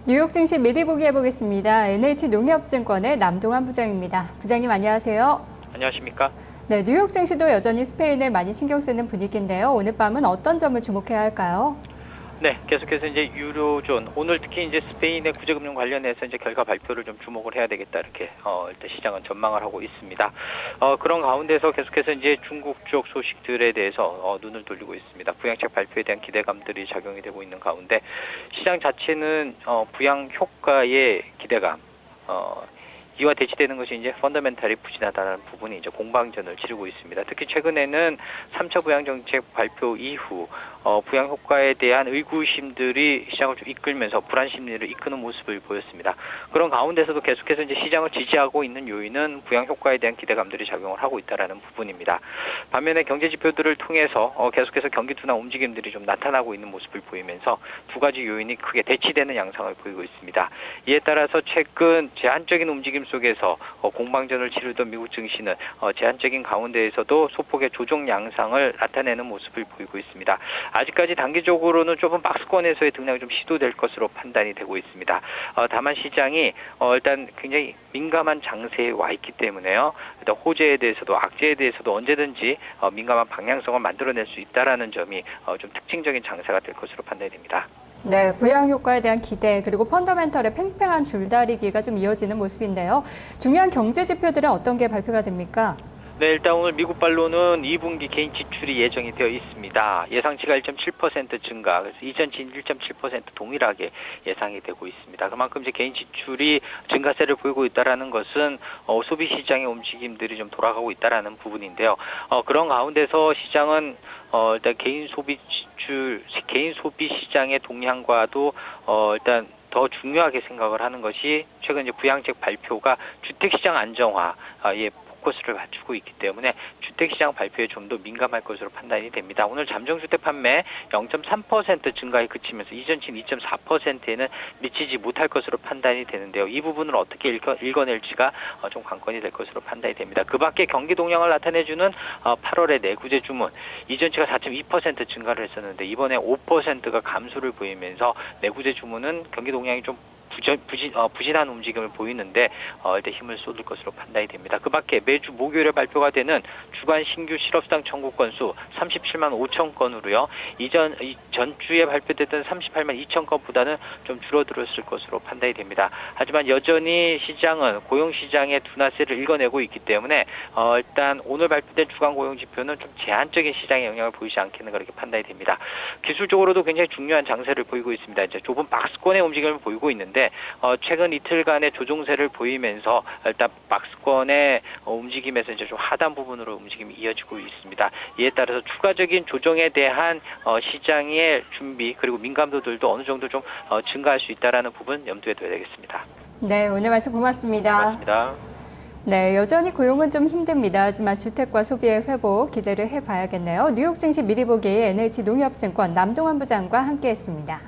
뉴욕 증시 미리 보기 해보겠습니다. NH농협증권의 남동환 부장입니다. 부장님 안녕하세요. 안녕하십니까? 네, 뉴욕 증시도 여전히 스페인을 많이 신경 쓰는 분위기인데요. 오늘 밤은 어떤 점을 주목해야 할까요? 네, 계속해서 이제 유로존, 오늘 특히 이제 스페인의 구제금융 관련해서 이제 결과 발표를 좀 주목을 해야 되겠다, 이렇게, 일단 시장은 전망을 하고 있습니다. 그런 가운데서 계속해서 이제 중국 쪽 소식들에 대해서, 눈을 돌리고 있습니다. 부양책 발표에 대한 기대감들이 작용이 되고 있는 가운데, 시장 자체는, 부양 효과의 기대감, 이와 대치되는 것이 이제 펀더멘탈이 부진하다는 부분이 이제 공방전을 치르고 있습니다. 특히 최근에는 3차 부양 정책 발표 이후 부양 효과에 대한 의구심들이 시장을 좀 이끌면서 불안 심리를 이끄는 모습을 보였습니다. 그런 가운데서도 계속해서 이제 시장을 지지하고 있는 요인은 부양 효과에 대한 기대감들이 작용을 하고 있다라는 부분입니다. 반면에 경제 지표들을 통해서 계속해서 경기 둔화 움직임들이 좀 나타나고 있는 모습을 보이면서 두 가지 요인이 크게 대치되는 양상을 보이고 있습니다. 이에 따라서 최근 제한적인 움직임 속에서 공방전을 치르던 미국 증시는 제한적인 가운데에서도 소폭의 조정 양상을 나타내는 모습을 보이고 있습니다. 아직까지 단기적으로는 좁은 박스권에서의 등락이 좀 시도될 것으로 판단이 되고 있습니다. 다만 시장이 일단 굉장히 민감한 장세에 와 있기 때문에요. 일단 호재에 대해서도 악재에 대해서도 언제든지 민감한 방향성을 만들어낼 수 있다라는 점이 좀 특징적인 장세가 될 것으로 판단이 됩니다. 네, 부양 효과에 대한 기대 그리고 펀더멘털의 팽팽한 줄다리기가 좀 이어지는 모습인데요. 중요한 경제 지표들은 어떤 게 발표가 됩니까? 네, 일단 오늘 미국 반로는 2분기 개인 지출이 예정이 되어 있습니다. 예상치가 1.7% 증가, 그래서 이전치인 1.7% 동일하게 예상이 되고 있습니다. 그만큼 이제 개인 지출이 증가세를 보이고 있다라는 것은 소비 시장의 움직임들이 좀 돌아가고 있다라는 부분인데요. 그런 가운데서 시장은 일단 개인 소비 시장의 동향과도 일단 더 중요하게 생각을 하는 것이 최근 이제 부양책 발표가 주택시장 안정화에 포커스를 맞추고 있기 때문에 주택시장 발표에 좀 더 민감할 것으로 판단이 됩니다. 오늘 잠정주택 판매 0.3% 증가에 그치면서 이전치인 2.4%에는 미치지 못할 것으로 판단이 되는데요. 이 부분을 어떻게 읽어낼지가 좀 관건이 될 것으로 판단이 됩니다. 그 밖에 경기 동향을 나타내주는 8월의 내구재 주문, 이전치가 4.2% 증가를 했었는데 이번에 5%가 감소를 보이면서 내구재 주문은 경기 동향이 좀 부진한 움직임을 보이는데 일단 힘을 쏟을 것으로 판단이 됩니다. 그 밖에 매주 목요일에 발표가 되는 주간 신규 실업수당 청구 건수 37만 5천 건으로요. 전주에 발표됐던 38만 2천 건보다는 좀 줄어들었을 것으로 판단이 됩니다. 하지만 여전히 시장은 고용시장의 둔화세를 읽어내고 있기 때문에 일단 오늘 발표된 주간 고용지표는 좀 제한적인 시장에 영향을 보이지 않겠는 그렇게 판단이 됩니다. 기술적으로도 굉장히 중요한 장세를 보이고 있습니다. 이제 좁은 박스권의 움직임을 보이고 있는데 최근 이틀간의 조종세를 보이면서 일단 박스권의 움직임에서 이제 좀 하단 부분으로 움직임이 이어지고 있습니다. 이에 따라서 추가적인 조정에 대한 시장의 준비 그리고 민감도들도 어느 정도 좀 증가할 수 있다라는 부분 염두에 둬야 되겠습니다. 네, 오늘 말씀 고맙습니다. 고맙습니다. 네, 여전히 고용은 좀 힘듭니다. 하지만 주택과 소비의 회복 기대를 해봐야겠네요. 뉴욕 증시 미리 보기 NH농협증권 남동환 부장과 함께했습니다.